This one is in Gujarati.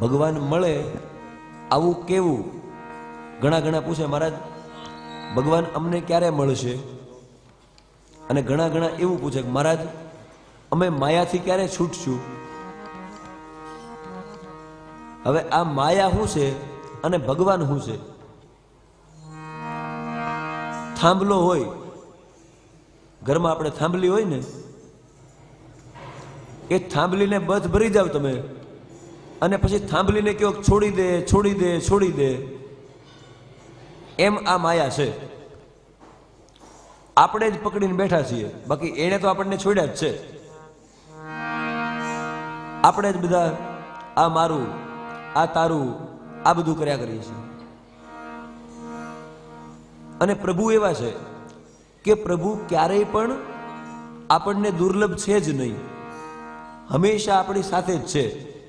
ભગવાન મળે આવું કેવું? ઘણા ઘણા પૂછે, મહારાજ ભગવાન અમને ક્યારે મળશે? અને ઘણા ઘણા એવું પૂછે કે મહારાજ અમે માયાથી ક્યારે છૂટશું? હવે આ માયા શું છે અને ભગવાન શું છે? થાંભલો હોય ઘરમાં, આપણે થાંભલી હોય ને, એ થાંભલીને બધ ભરી જાવ તમે, અને પછી થાંભલીને કહો છોડી દે છોડી દે છોડી દે, એમ આ માયા છે. આપણે જ પકડીને બેઠા છીએ, બાકી એને તો આપણને છોડ્યા જ છે. આપણે જ બધા આ મારું આ તારું આ બધું કર્યા કરીએ છીએ. અને પ્રભુ એવા છે કે પ્રભુ ક્યારેય પણ આપણને દુર્લભ છે જ નહીં, હંમેશા આપણી સાથે જ છે.